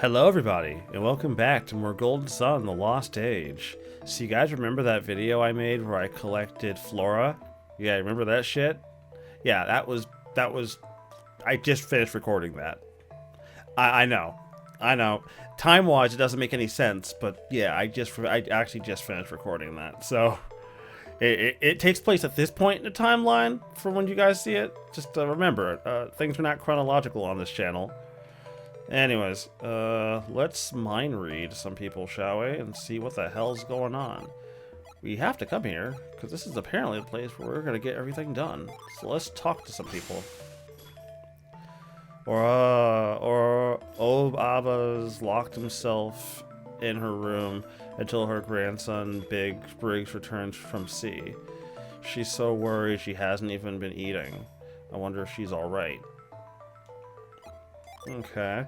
Hello everybody, and welcome back to more Golden Sun, The Lost Age. So you guys remember that video I made where I collected flora? Yeah, remember that shit? Yeah, that was, I just finished recording that. I know. Time-wise, it doesn't make any sense, but yeah, I actually just finished recording that. So, it takes place at this point in the timeline for when you guys see it. Just remember, things are not chronological on this channel. Anyways, let's mind read some people, shall we, and see what the hell's going on. We have to come here, because this is apparently the place where we're going to get everything done. So let's talk to some people. Or Abba's locked himself in her room until her grandson, Briggs, returns from sea. She's so worried she hasn't even been eating. I wonder if she's alright. Okay,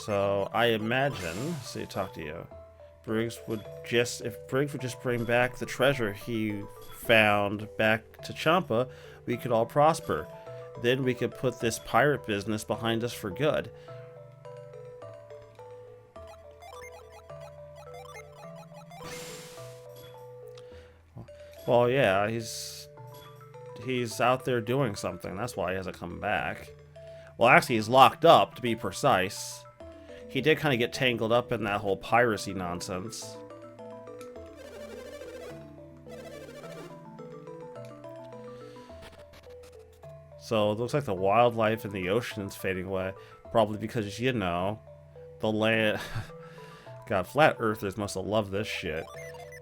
so I imagine, talk to you. If Briggs would just bring back the treasure he found back to Champa, we could all prosper. Then we could put this pirate business behind us for good. Well, yeah, he's out there doing something. That's why he hasn't come back. Well, actually, he's locked up, to be precise. He did kind of get tangled up in that whole piracy nonsense. So, it looks like the wildlife in the ocean is fading away. Probably because, you know, the land... God, flat earthers must have loved this shit.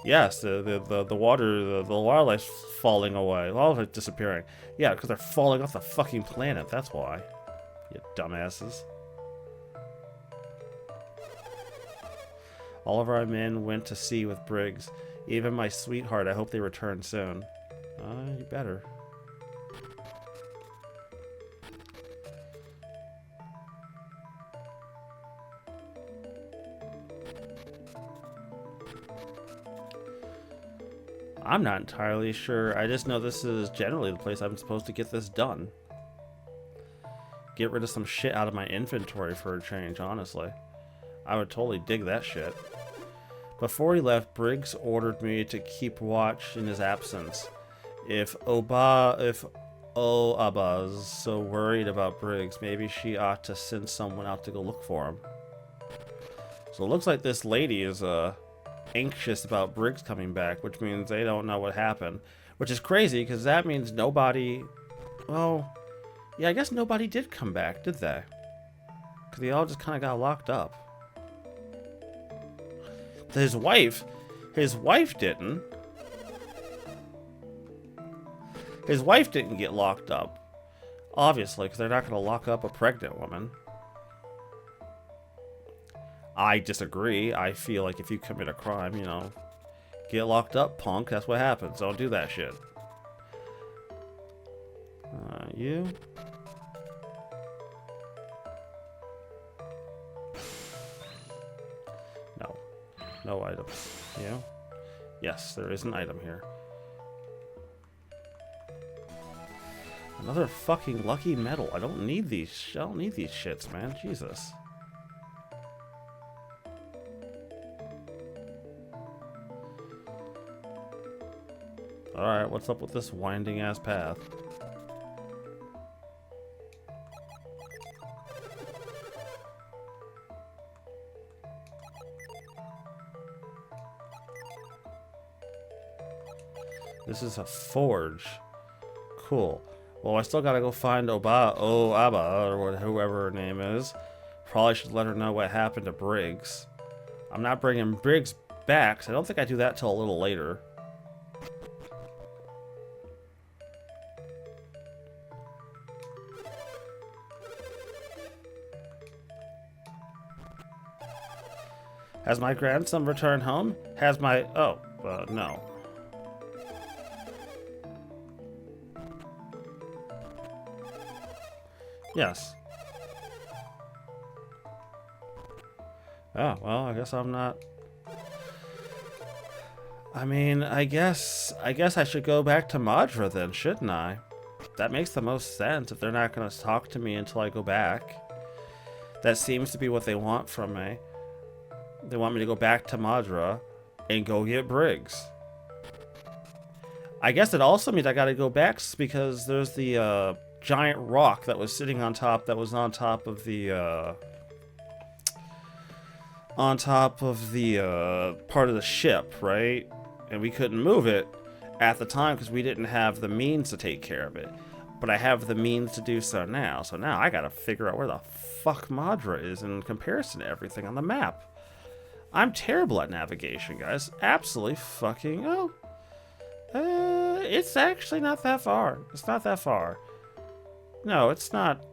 Yes, the water, the wildlife's falling away. All of it's disappearing. Yeah, because they're falling off the fucking planet, that's why. You dumbasses. All of our men went to sea with Briggs. Even my sweetheart, I hope they return soon. You better. I'm not entirely sure. I just know this is generally the place I'm supposed to get this done. Get rid of some shit out of my inventory for a change, honestly. I would totally dig that shit. Before he left, Briggs ordered me to keep watch in his absence. If Abba's so worried about Briggs, maybe she ought to send someone out to go look for him. So it looks like this lady is anxious about Briggs coming back, which means they don't know what happened. Which is crazy, because that means nobody... Well... Yeah, I guess nobody did come back, did they? Because they all just kind of got locked up. His wife didn't. His wife didn't get locked up. Obviously, because they're not going to lock up a pregnant woman. I disagree. I feel like if you commit a crime, you know, get locked up, punk. That's what happens. Don't do that shit. You? No. No items. You? Yes, there is an item here. Another fucking lucky medal. I don't need these shits, man. Jesus. Alright, what's up with this winding ass path? This is a forge. Cool. Well, I still gotta go find Abba, or whoever her name is. Probably should let her know what happened to Briggs. I'm not bringing Briggs back, so I don't think I do that till a little later. Has my grandson returned home? Has my... Oh, no. Yes. Oh, well, I guess I'm not... I mean, I guess I should go back to Madra then, shouldn't I? That makes the most sense if they're not going to talk to me until I go back. That seems to be what they want from me. They want me to go back to Madra and go get Briggs. I guess it also means I gotta go back because there's the giant rock that was sitting on top, that was on top of the part of the ship, right? And we couldn't move it at the time because we didn't have the means to take care of it. But I have the means to do so now. So now I gotta figure out where the fuck Madra is in comparison to everything on the map. I'm terrible at navigation, guys. Absolutely fucking... Oh. It's actually not that far. It's not that far. No, it's not...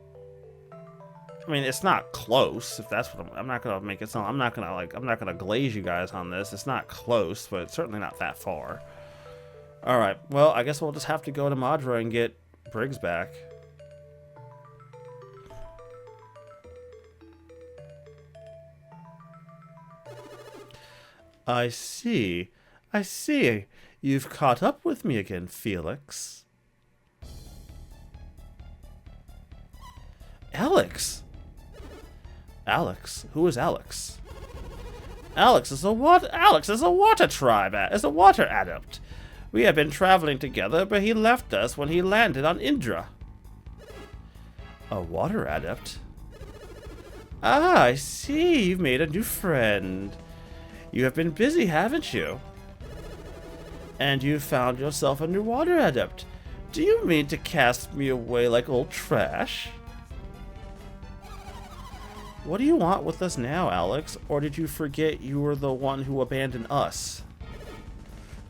I mean, it's not close, if that's what I'm not gonna make it sound... I'm not gonna glaze you guys on this. It's not close, but it's certainly not that far. Alright, well, I guess we'll just have to go to Madra and get Briggs back. I see. I see. You've caught up with me again, Felix. Alex? Alex? Who is Alex? Alex is a water tribe, is a water adept. We have been traveling together, but he left us when he landed on Indra. A water adept? Ah, I see. You've made a new friend. You have been busy, haven't you? And you found yourself a new water adept. Do you mean to cast me away like old trash? What do you want with us now, Alex? Or did you forget you were the one who abandoned us?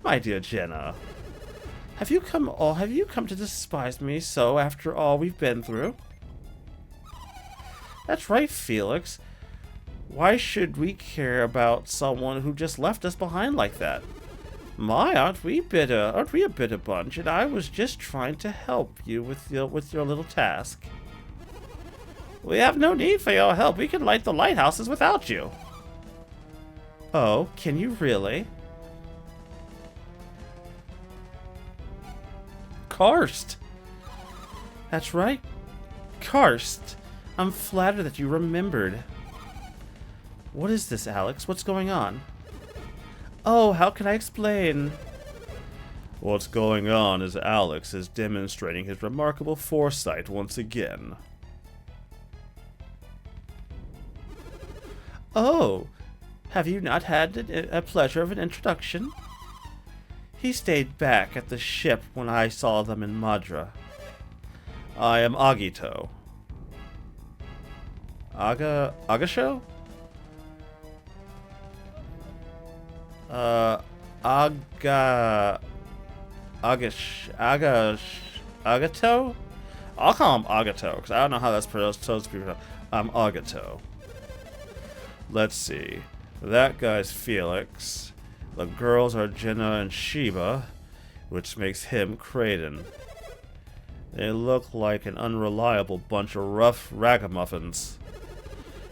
My dear Jenna, have you come to despise me so after all we've been through? That's right, Felix. Why should we care about someone who just left us behind like that? My, aren't we a bitter bunch? And I was just trying to help you with your little task. We have no need for your help. We can light the lighthouses without you. Oh, can you really? Karst! That's right. Karst. I'm flattered that you remembered. What is this, Alex? What's going on? Oh, how can I explain? What's going on is Alex is demonstrating his remarkable foresight once again. Oh, have you not had a pleasure of an introduction? He stayed back at the ship when I saw them in Madra. I am Agito. Agasho? Agato? I'll call him Agato, because I don't know how that's supposed to be pronounced. I'm Agato. Let's see. That guy's Felix. The girls are Jenna and Sheba, which makes him Creighton. They look like an unreliable bunch of rough ragamuffins.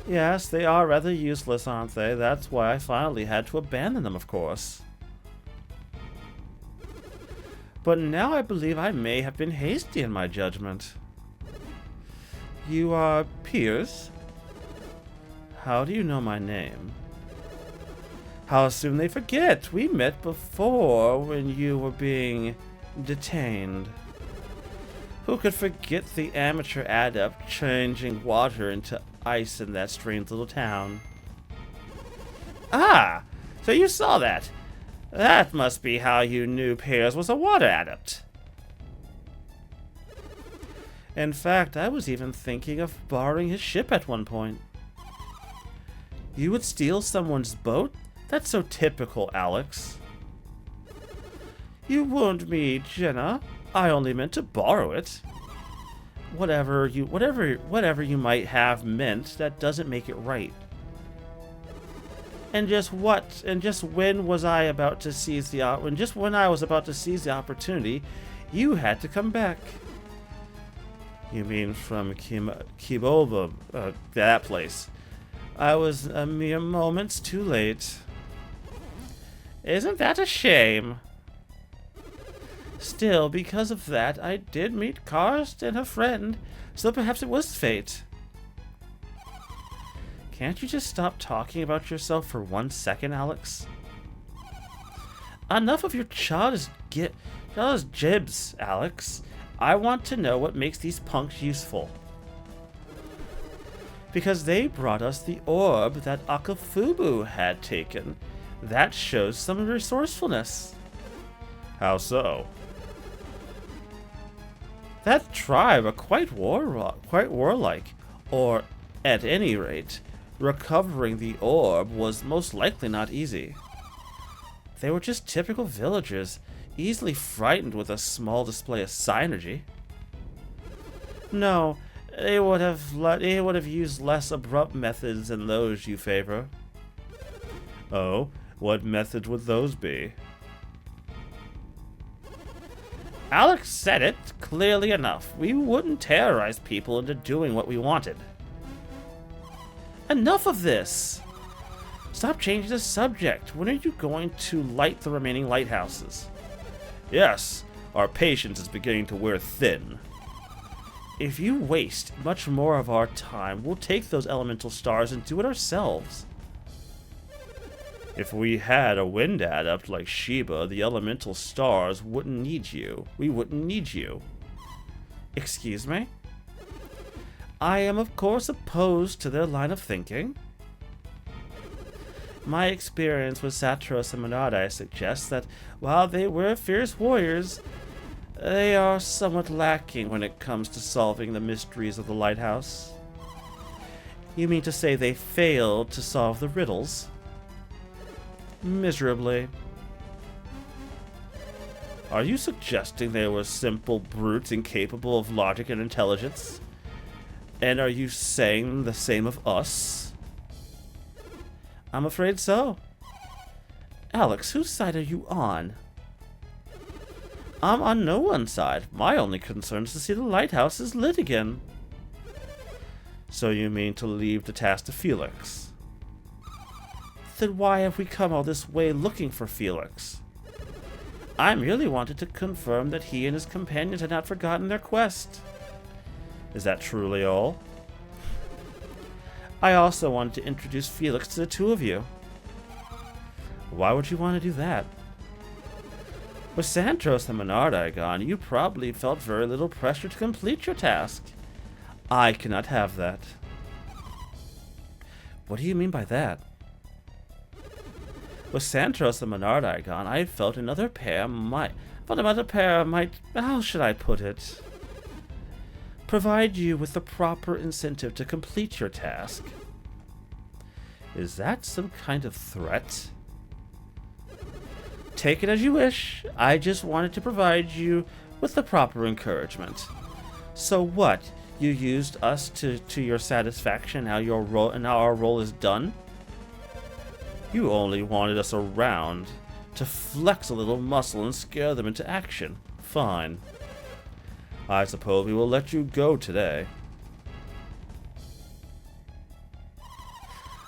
Yes, they are rather useless, aren't they? That's why I finally had to abandon them, of course. But now I believe I may have been hasty in my judgment. You are Pierce? How do you know my name? How soon they forget! We met before when you were being detained. Who could forget the amateur adept changing water into ice in that strange little town? Ah! So you saw that! That must be how you knew Piers was a water adept. In fact, I was even thinking of borrowing his ship at one point. You would steal someone's boat? That's so typical, Alex. You wound me, Jenna. I only meant to borrow it. Whatever you might have meant, that doesn't make it right. And just when was I about to seize the opportunity, you had to come back. You mean from Kiboba, that place. I was a mere moments too late. Isn't that a shame? Still, because of that, I did meet Karst and her friend, so perhaps it was fate. Can't you just stop talking about yourself for 1 second, Alex? Enough of your childish jibs, Alex. I want to know what makes these punks useful. Because they brought us the orb that Akafubu had taken. That shows some resourcefulness. How so? That tribe are quite warlike, or at any rate, recovering the orb was most likely not easy. They were just typical villagers, easily frightened with a small display of synergy. No, they would have used less abrupt methods than those you favor. Oh, what methods would those be? Alex said it clearly enough. We wouldn't terrorize people into doing what we wanted. Enough of this! Stop changing the subject. When are you going to light the remaining lighthouses? Yes, our patience is beginning to wear thin. If you waste much more of our time, we'll take those elemental stars and do it ourselves. If we had a wind adept like Sheba, the elemental stars wouldn't need you. We wouldn't need you. Excuse me? I am of course opposed to their line of thinking. My experience with Satros and Monadai suggests that while they were fierce warriors, they are somewhat lacking when it comes to solving the mysteries of the lighthouse. You mean to say they failed to solve the riddles? Miserably. Are you suggesting they were simple brutes incapable of logic and intelligence? And are you saying the same of us? I'm afraid so. Alex, whose side are you on? I'm on no one's side. My only concern is to see the lighthouses lit again. So you mean to leave the task to Felix? Then why have we come all this way looking for Felix? I merely wanted to confirm that he and his companions had not forgotten their quest. Is that truly all? I also wanted to introduce Felix to the two of you. Why would you want to do that? With Santros and Monadai gone, you probably felt very little pressure to complete your task. I cannot have that. What do you mean by that? With Santros and Monadai gone, I felt another pair might, how should I put it? Provide you with the proper incentive to complete your task. Is that some kind of threat? Take it as you wish. I just wanted to provide you with the proper encouragement. So what? You used us to your satisfaction. Now our role is done. You only wanted us around to flex a little muscle and scare them into action. Fine. I suppose we will let you go today.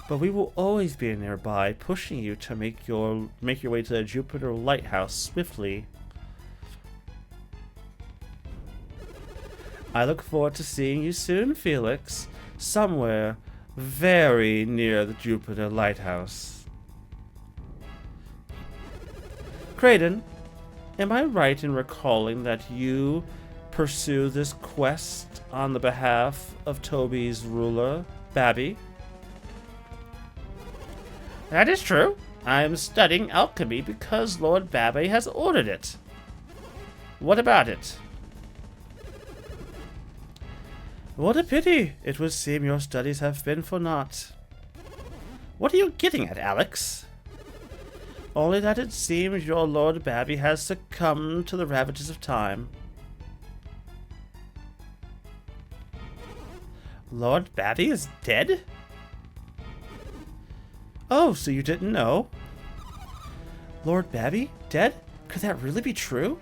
But we will always be nearby, pushing you to make your way to the Jupiter Lighthouse swiftly. I look forward to seeing you soon, Felix. Somewhere very near the Jupiter Lighthouse. Creighton, am I right in recalling that you pursue this quest on the behalf of Toby's ruler, Babby? That is true. I am studying alchemy because Lord Babby has ordered it. What about it? What a pity. It would seem your studies have been for naught. What are you getting at, Alex? Only that it seems your Lord Babby has succumbed to the ravages of time. Lord Babby is dead? Oh, so you didn't know? Lord Babby? Dead? Could that really be true?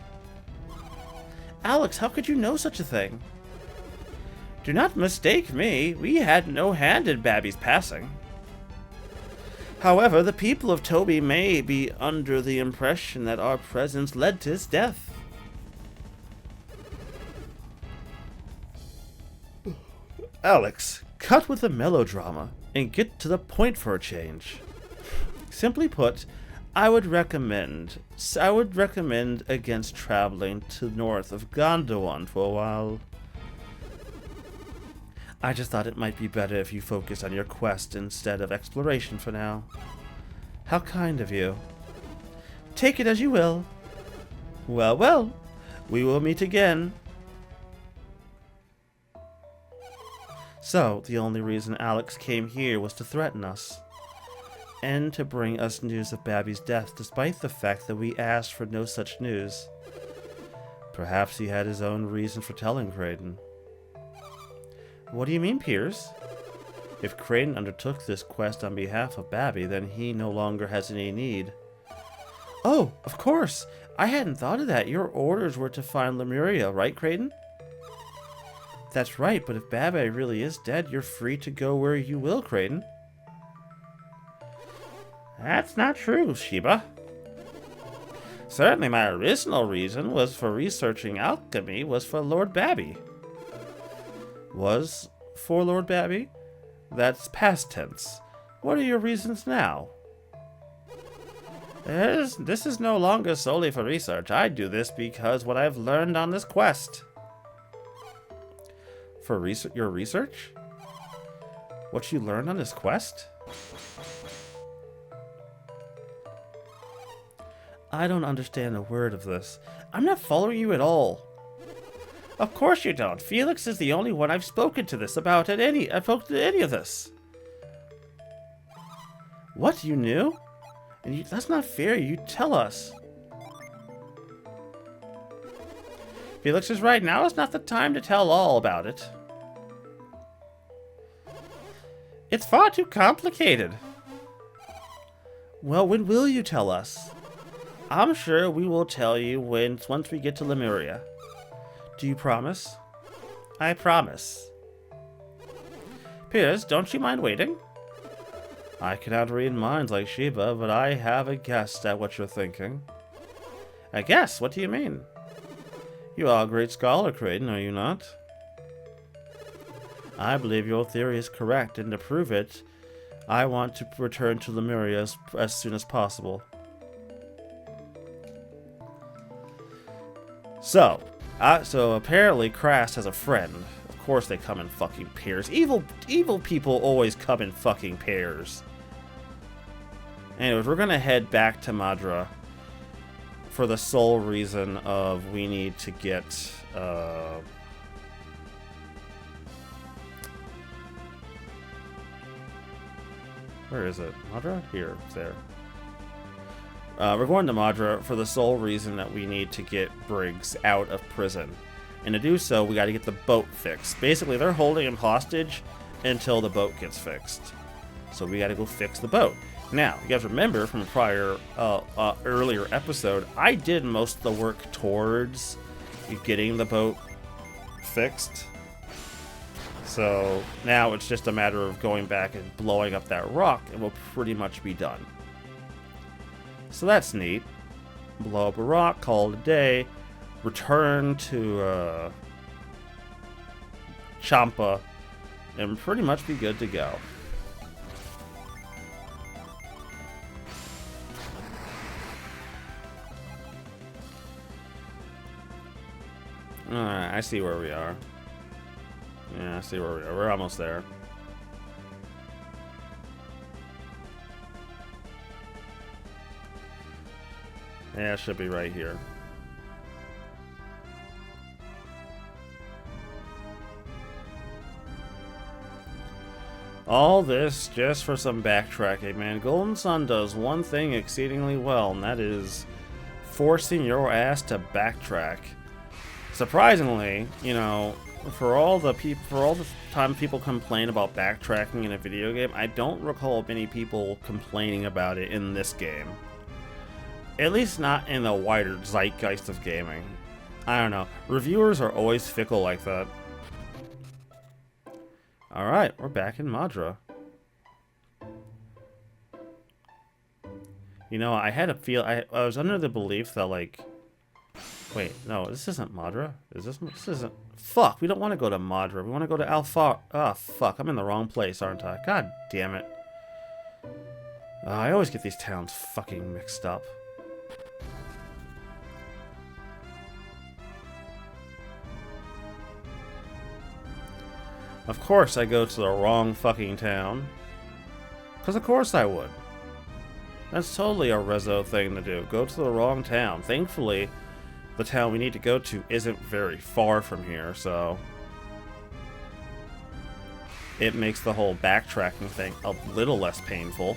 Alex, how could you know such a thing? Do not mistake me. We had no hand in Babby's passing. However, the people of Toby may be under the impression that our presence led to his death. Alex, cut with the melodrama. and get to the point for a change. Simply put, I would recommend against traveling to north of Gondwan for a while. I just thought it might be better if you focused on your quest instead of exploration for now. How kind of you. Take it as you will. Well, well, we will meet again. So, the only reason Alex came here was to threaten us. And to bring us news of Babby's death, despite the fact that we asked for no such news. Perhaps he had his own reason for telling Creighton. What do you mean, Piers? If Creighton undertook this quest on behalf of Babby, then he no longer has any need. Oh, of course! I hadn't thought of that. Your orders were to find Lemuria, right, Creighton? That's right, but if Babby really is dead, you're free to go where you will, Creighton. That's not true, Sheba. Certainly my original reason was for researching alchemy was for Lord Babby. Was for Lord Babby? That's past tense. What are your reasons now? This is no longer solely for research. I do this because what I've learned on this quest. For your research? What you learned on this quest? I don't understand a word of this. I'm not following you at all. Of course you don't. Felix is the only one I've spoken to this about any of this. What, you knew? And that's not fair. You tell us. Felix is right. Now is not the time to tell all about it. It's far too complicated. Well, when will you tell us? I'm sure we will tell you once we get to Lemuria. Do you promise? I promise. Piers, don't you mind waiting? I cannot read minds like Sheba, but I have a guess at what you're thinking. A guess? What do you mean? You are a great scholar, Creighton, are you not? I believe your theory is correct, and to prove it, I want to return to Lemuria as soon as possible. So apparently Krast has a friend. Of course they come in fucking pairs. Evil people always come in fucking pairs. Anyways, we're gonna head back to Madra for the sole reason of we need to get where is it? Madra? Here, it's there. We're going to Madra for the sole reason that we need to get Briggs out of prison. And to do so, we got to get the boat fixed. Basically, they're holding him hostage until the boat gets fixed. So we got to go fix the boat. Now, you guys remember from a prior, earlier episode, I did most of the work towards getting the boat fixed. So now it's just a matter of going back and blowing up that rock, and we'll pretty much be done. So that's neat. Blow up a rock, call it a day, return to Champa, and pretty much be good to go. Alright, I see where we are. Yeah, I see where we are. We're almost there. Yeah, it should be right here. All this just for some backtracking, man. Golden Sun does one thing exceedingly well, and that is forcing your ass to backtrack. Surprisingly, you know, for all the time people complain about backtracking in a video game, I don't recall many people complaining about it in this game. At least not in the wider zeitgeist of gaming. I don't know. Reviewers are always fickle like that. Alright, we're back in Madra. You know, I had a feel... I was under the belief that, like... Wait, no, this isn't Madra. Is this? This isn't. Fuck, we don't want to go to Madra. We want to go to Alhafra. Ah, fuck, I'm in the wrong place, aren't I? God damn it. I always get these towns fucking mixed up. Of course I go to the wrong fucking town. Because of course I would. That's totally a Rezo thing to do. Go to the wrong town. Thankfully, the town we need to go to isn't very far from here, so it makes the whole backtracking thing a little less painful.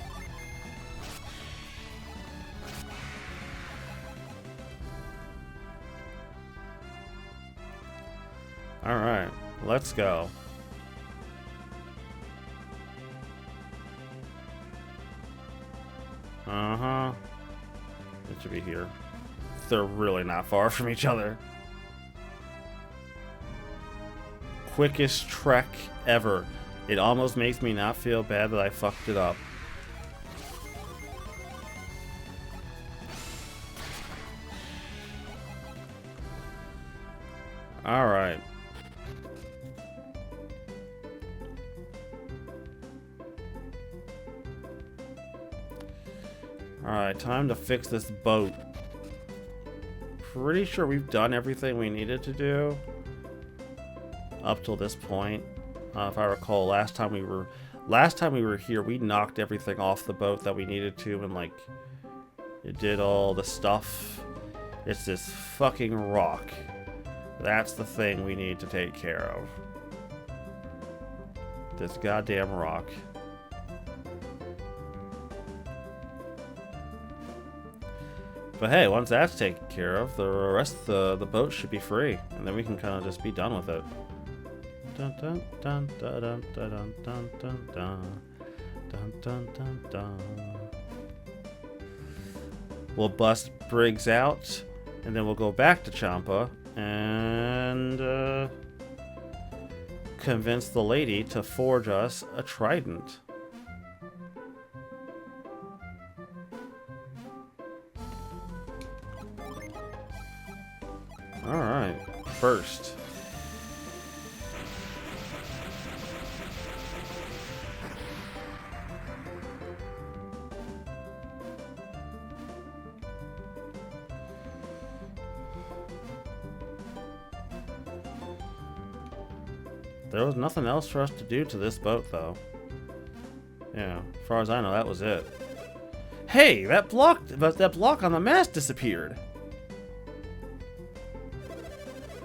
Alright, let's go. Uh-huh. It should be here. They're really not far from each other. Quickest trek ever. It almost makes me not feel bad that I fucked it up. Alright. Alright, time to fix this boat. Pretty sure we've done everything we needed to do up till this point. If I recall, last time we were here, we knocked everything off the boat that we needed to, and like it did all the stuff. It's this fucking rock. That's the thing we need to take care of. This goddamn rock. But hey, once that's taken care of, the rest of the boat should be free, and then we can kind of just be done with it. Dun dun dun dun dun dun dun dun dun dun dun dun dun. We'll bust Briggs out, and then we'll go back to Champa and convince the lady to forge us a trident. Alright, first. There was nothing else for us to do to this boat, though. Yeah, as far as I know, that was it. Hey, that block on the mast disappeared.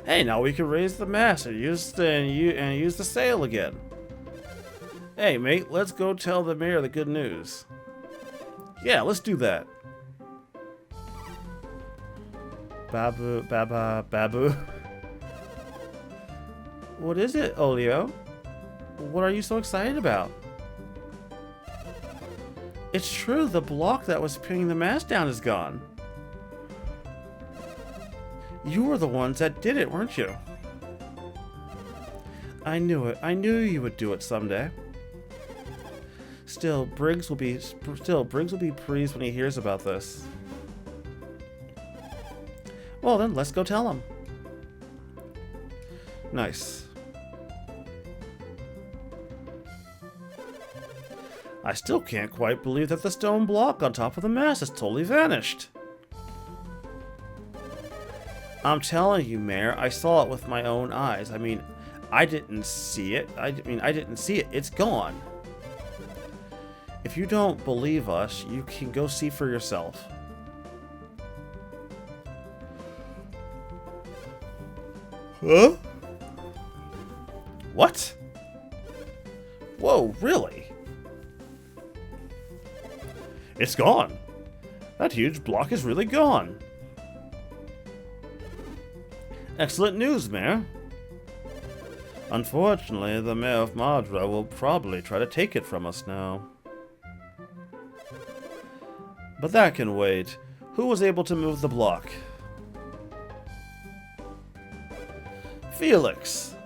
Hey, now we can raise the mast and use the sail again. Hey, mate, let's go tell the mayor the good news. Yeah, let's do that. Babu, baba, babu. What is it, Olio? What are you so excited about? It's true, the block that was pinning the mast down is gone. You were the ones that did it, weren't you? I knew it. I knew you would do it someday. Still, Briggs will be pleased when he hears about this. Well then, let's go tell him. Nice. I still can't quite believe that the stone block on top of the mast has totally vanished. I'm telling you, Mayor, I saw it with my own eyes. I mean, I didn't see it. I didn't see it. It's gone. If you don't believe us, you can go see for yourself. Huh? What? Whoa, really? It's gone. That huge block is really gone. Excellent news, Mayor. Unfortunately, the Mayor of Madra will probably try to take it from us now. But that can wait. Who was able to move the block? Felix.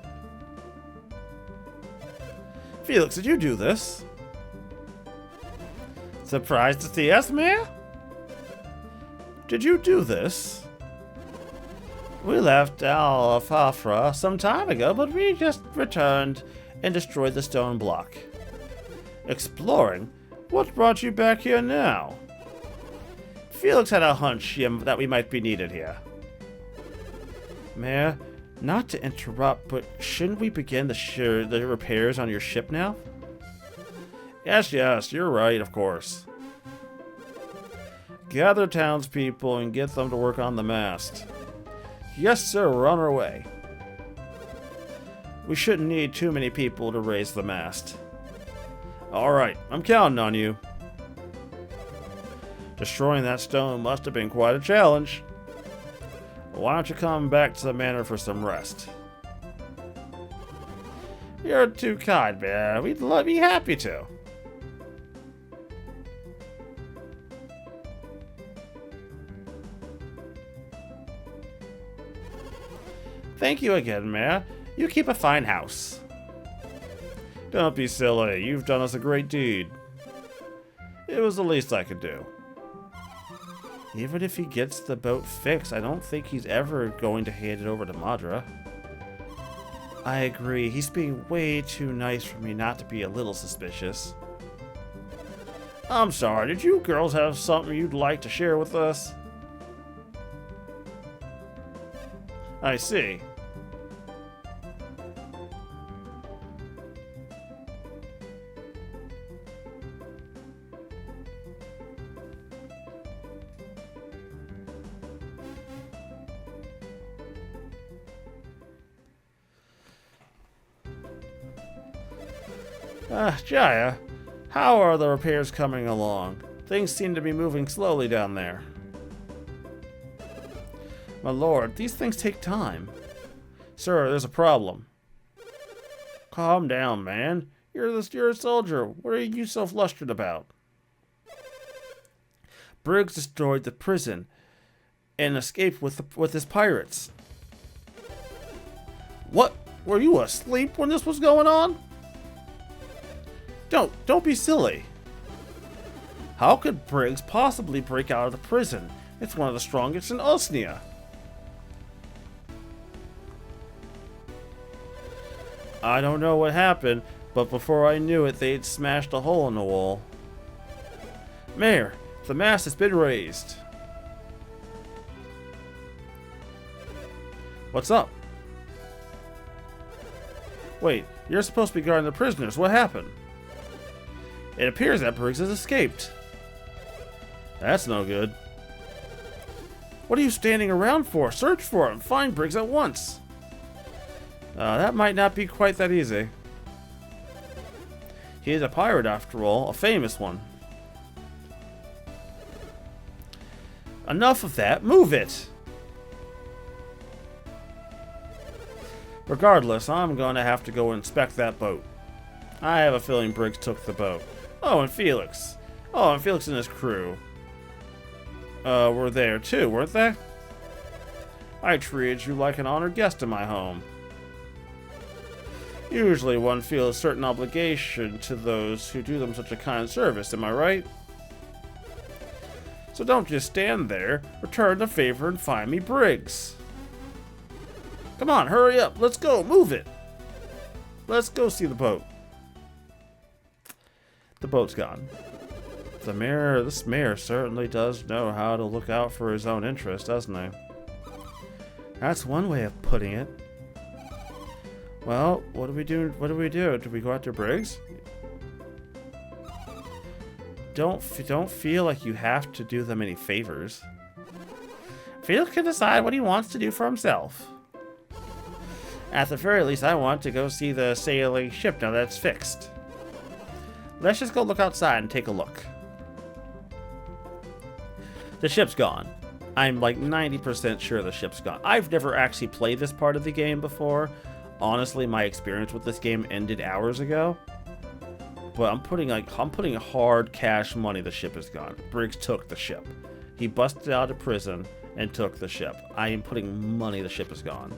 Felix, did you do this? Surprised to see us, Mayor? Did you do this? We left Alhafra some time ago, but we just returned and destroyed the stone block. Exploring? What brought you back here now? Felix had a hunch that we might be needed here. Mayor, not to interrupt, but shouldn't we begin the repairs on your ship now? Yes, you're right, of course. Gather townspeople and get them to work on the mast. Yes, sir, we're on our way. We shouldn't need too many people to raise the mast. Alright, I'm counting on you. Destroying that stone must have been quite a challenge. Why don't you come back to the manor for some rest? You're too kind, man. We'd be happy to. Thank you again, Mayor. You keep a fine house. Don't be silly. You've done us a great deed. It was the least I could do. Even if he gets the boat fixed, I don't think he's ever going to hand it over to Madra. I agree. He's being way too nice for me not to be a little suspicious. I'm sorry. Did you girls have something you'd like to share with us? I see. Jaya, how are the repairs coming along? Things seem to be moving slowly down there. My lord, these things take time. Sir, there's a problem. Calm down, man. You're a soldier. What are you so flustered about? Briggs destroyed the prison and escaped with his pirates. What? Were you asleep when this was going on? Don't be silly. How could Briggs possibly break out of the prison? It's one of the strongest in Osnia. I don't know what happened, but before I knew it, they'd smashed a hole in the wall. Mayor, the mast has been raised. What's up? Wait, you're supposed to be guarding the prisoners. What happened? It appears that Briggs has escaped. That's no good. What are you standing around for? Search for him. Find Briggs at once. That might not be quite that easy. He is a pirate after all, a famous one. Enough of that. Move it! Regardless, I'm going to have to go inspect that boat. I have a feeling Briggs took the boat. Oh, and Felix. Oh, and Felix and his crew were there too, weren't they? I treated you like an honored guest in my home. Usually one feels a certain obligation to those who do them such a kind service, am I right? So don't just stand there. Return the favor and find me Briggs. Come on, hurry up. Let's go. Move it. Let's go see the boat. The boat's gone. This mayor certainly does know how to look out for his own interest, doesn't he? That's one way of putting it. Well, what do we do? What do we do? Do we go after Briggs? Don't feel like you have to do them any favors. Felix can decide what he wants to do for himself. At the very least, I want to go see the sailing ship now that it's fixed. Let's just go look outside and take a look. The ship's gone. I'm like 90% sure the ship's gone. I've never actually played this part of the game before. Honestly, my experience with this game ended hours ago. But I'm putting hard cash money the ship is gone. Briggs took the ship. He busted out of prison and took the ship. I am putting money the ship is gone.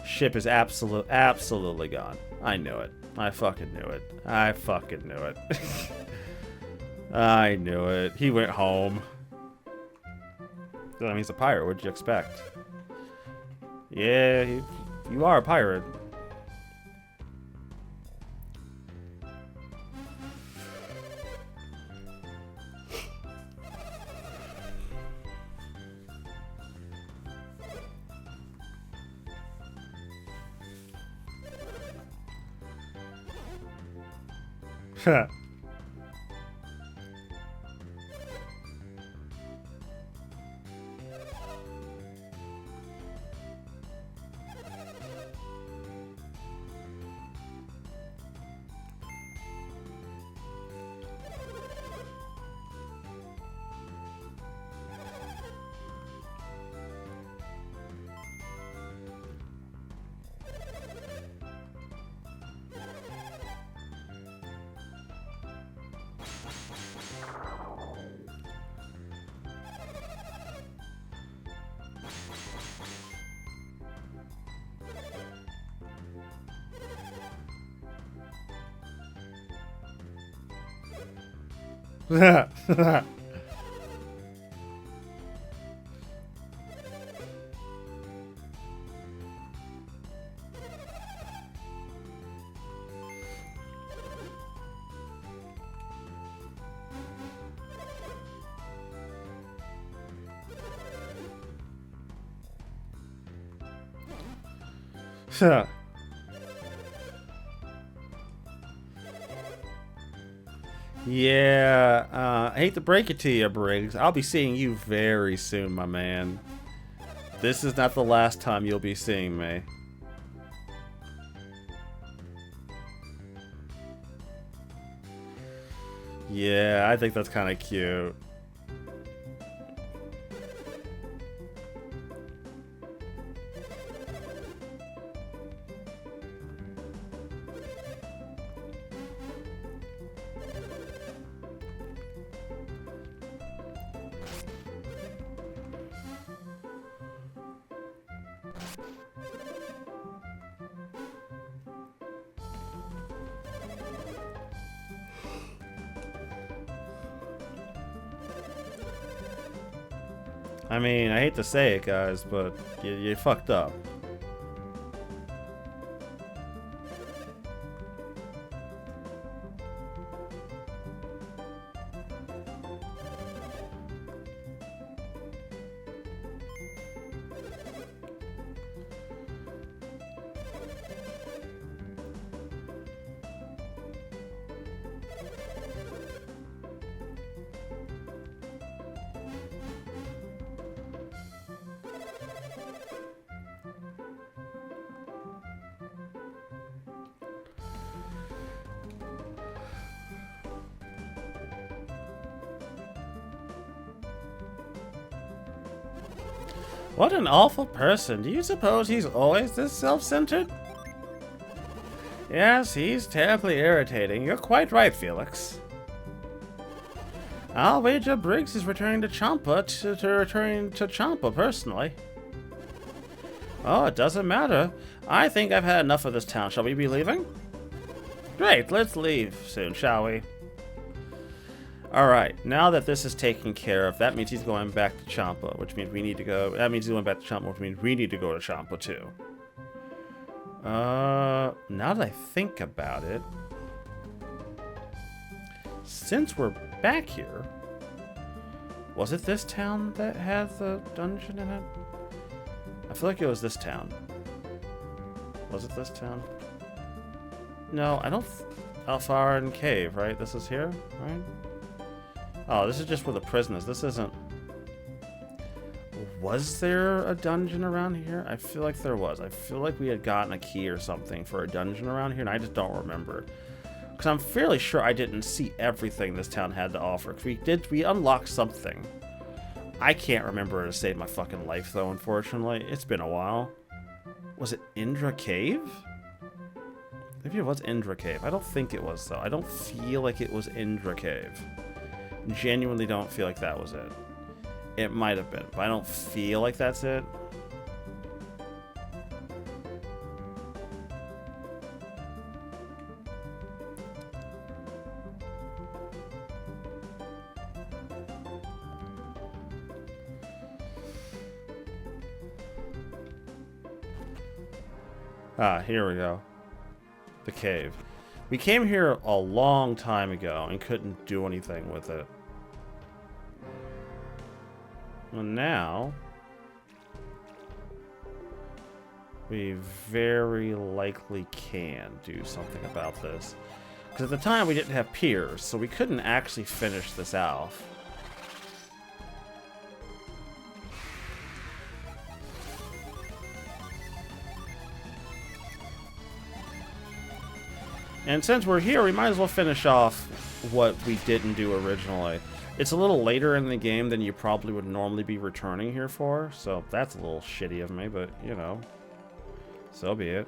Ship is absolutely gone. I knew it. I fucking knew it. I fucking knew it. I knew it. He went home. I mean, he's a pirate. What'd you expect? Yeah, you are a pirate. Yeah, I hate to break it to you, Briggs. I'll be seeing you very soon, my man. This is not the last time you'll be seeing me. Yeah, I think that's kind of cute. I mean, I hate to say it, guys, but you fucked up. What an awful person. Do you suppose he's always this self-centered? Yes, he's terribly irritating. You're quite right, Felix. I'll wager Briggs is returning to Champa to return to Champa personally. Oh, it doesn't matter. I think I've had enough of this town. Shall we be leaving? Great, let's leave soon, shall we? Alright, now that this is taken care of, that means he's going back to Champa, which means we need to go. That means he's going back to Champa, which means we need to go to Champa too. Now that I think about it, since we're back here, was it this town that had the dungeon in it? I feel like it was this town. Was it this town? No, I don't. Alhafra Cave, right? This is here, right? Oh, this is just for the prisoners. This isn't... Was there a dungeon around here? I feel like there was. I feel like we had gotten a key or something for a dungeon around here, and I just don't remember. Because I'm fairly sure I didn't see everything this town had to offer. We unlocked something. I can't remember to save my fucking life, though, unfortunately. It's been a while. Was it Indra Cave? Maybe it was Indra Cave. I don't think it was, though. I don't feel like it was Indra Cave. Genuinely don't feel like that was it. It might have been, but I don't feel like that's it. Ah, here we go. The cave. We came here a long time ago and couldn't do anything with it. And now we very likely can do something about this. Because at the time we didn't have piers, so we couldn't actually finish this off. And since we're here, we might as well finish off what we didn't do originally. It's a little later in the game than you probably would normally be returning here for, so that's a little shitty of me, but, you know, so be it.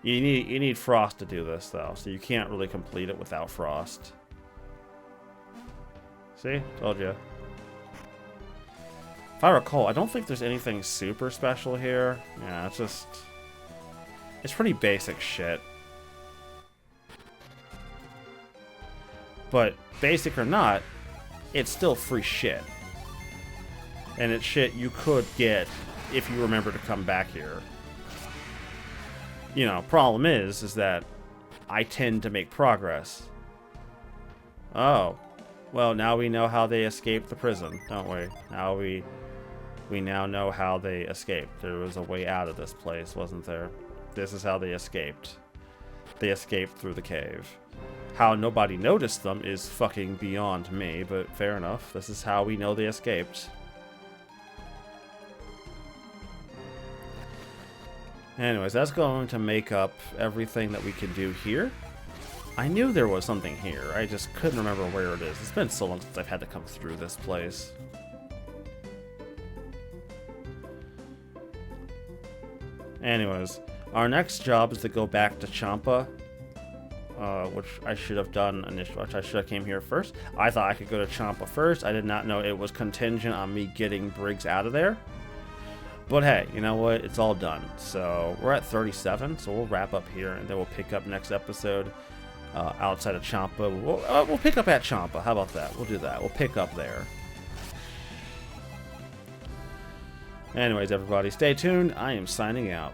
You need Frost to do this, though, so you can't really complete it without Frost. See? Told you. If I recall, I don't think there's anything super special here. Yeah, it's just... it's pretty basic shit. But, basic or not, it's still free shit. And it's shit you could get if you remember to come back here. You know, problem is that I tend to make progress. Oh. Well, now we know how they escaped the prison, don't we? Now we now know how they escaped. There was a way out of this place, wasn't there? This is how they escaped. They escaped through the cave. How nobody noticed them is fucking beyond me, but fair enough. This is how we know they escaped. Anyways, that's going to make up everything that we can do here. I knew there was something here. I just couldn't remember where it is. It's been so long since I've had to come through this place. Anyways, our next job is to go back to Champa, which I should have done initially. Which I should have came here first. I thought I could go to Champa first. I did not know it was contingent on me getting Briggs out of there. But hey, you know what? It's all done. So we're at 37, so we'll wrap up here, and then we'll pick up next episode outside of Champa. We'll pick up at Champa. How about that? We'll do that. We'll pick up there. Anyways, everybody, stay tuned. I am signing out.